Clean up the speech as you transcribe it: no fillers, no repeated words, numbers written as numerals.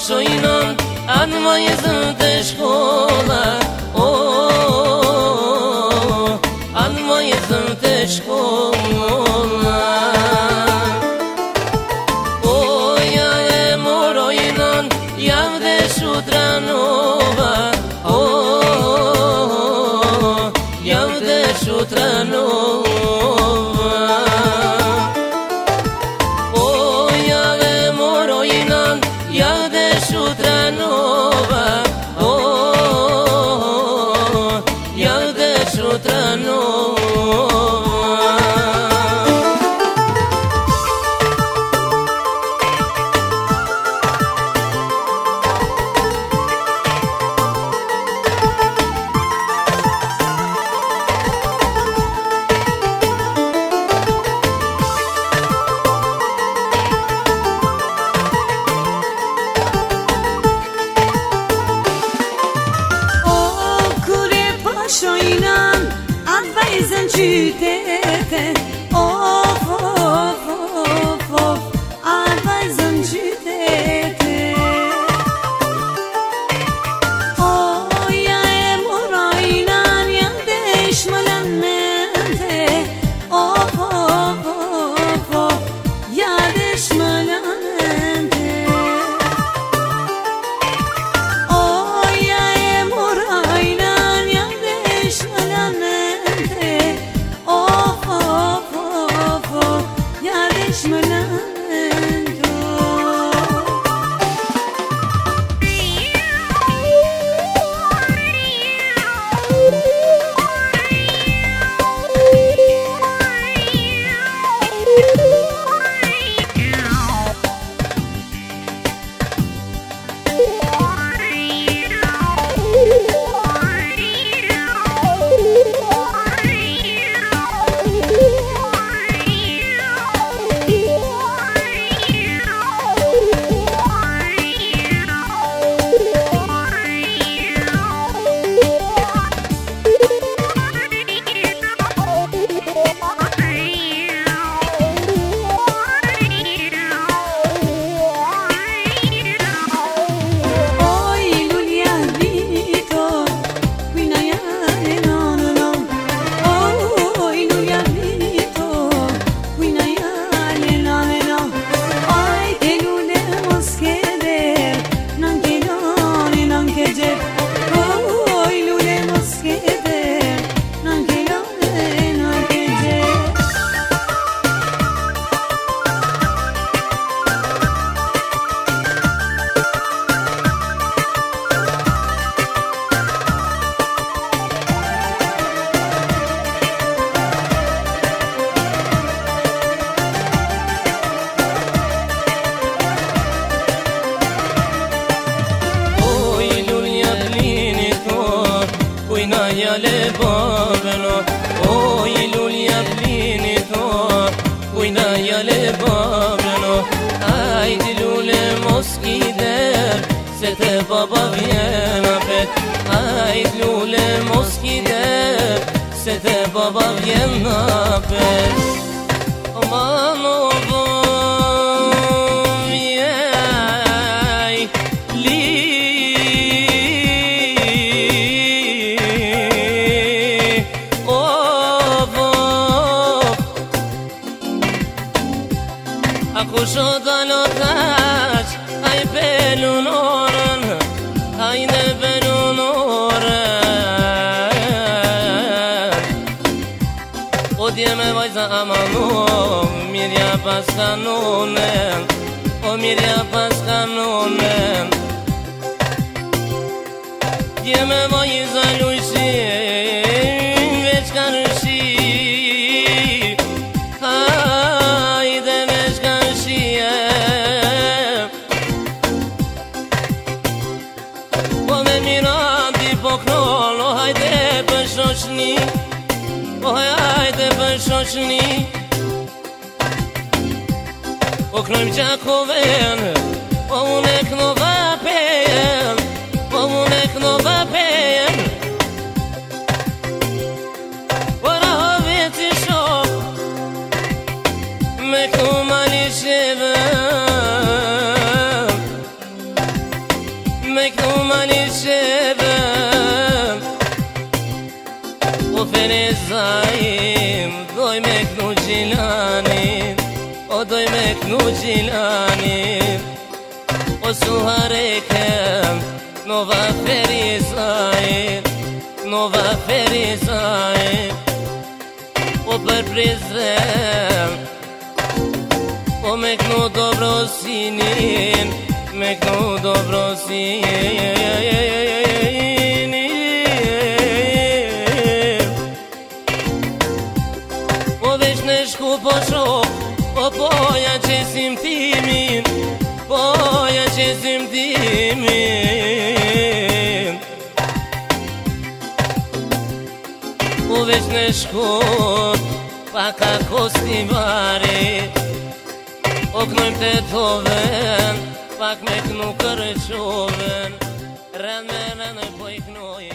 pashojnon anë vajzën të shkolla, anë vajzën të shkolla. Ja e morojnon javë dhe Shutranova, javë dhe Shutranova. Ja e morojnon javë dhe Shutranova, javë dhe Shutranova. Pashojnan atë vajzën qytete, atë vajzën qytete. Ja e morojnan janë desh më lamente, ja desh më lamente. Jale babeno, oj lulja blini to, kujna jale babeno. Ajde lule mos kider, se te baba vjen apet. Ajde lule mos kider, se te baba vjen apet. Mano Kusho dalo tash, aj belun orën, aj ne belun orën. O dje me vajza amano, mirja pas kanonen, o mirja pas kanonen. Dje me vajza lujshin, veç kanushi. Hajde për shoqni, o knojmë gjakoven, o unë e knova pejen, o unë e knova pejen. Ora hove ti shok, me kumali sheve, Gjilanin, o doj me knu Gjilanin, o suharekem, nova Ferizajin, nova Ferizajin, o për Prizren, o me knu Dobrosinin, me knu Dobrosinin. O veç në shku po shok, o poja qesim timin, poja qesim timin. O veç në shkut, paka kostivari, o knojmë të toven, pak me knu kërëqoven, rën me rën po i knojmë.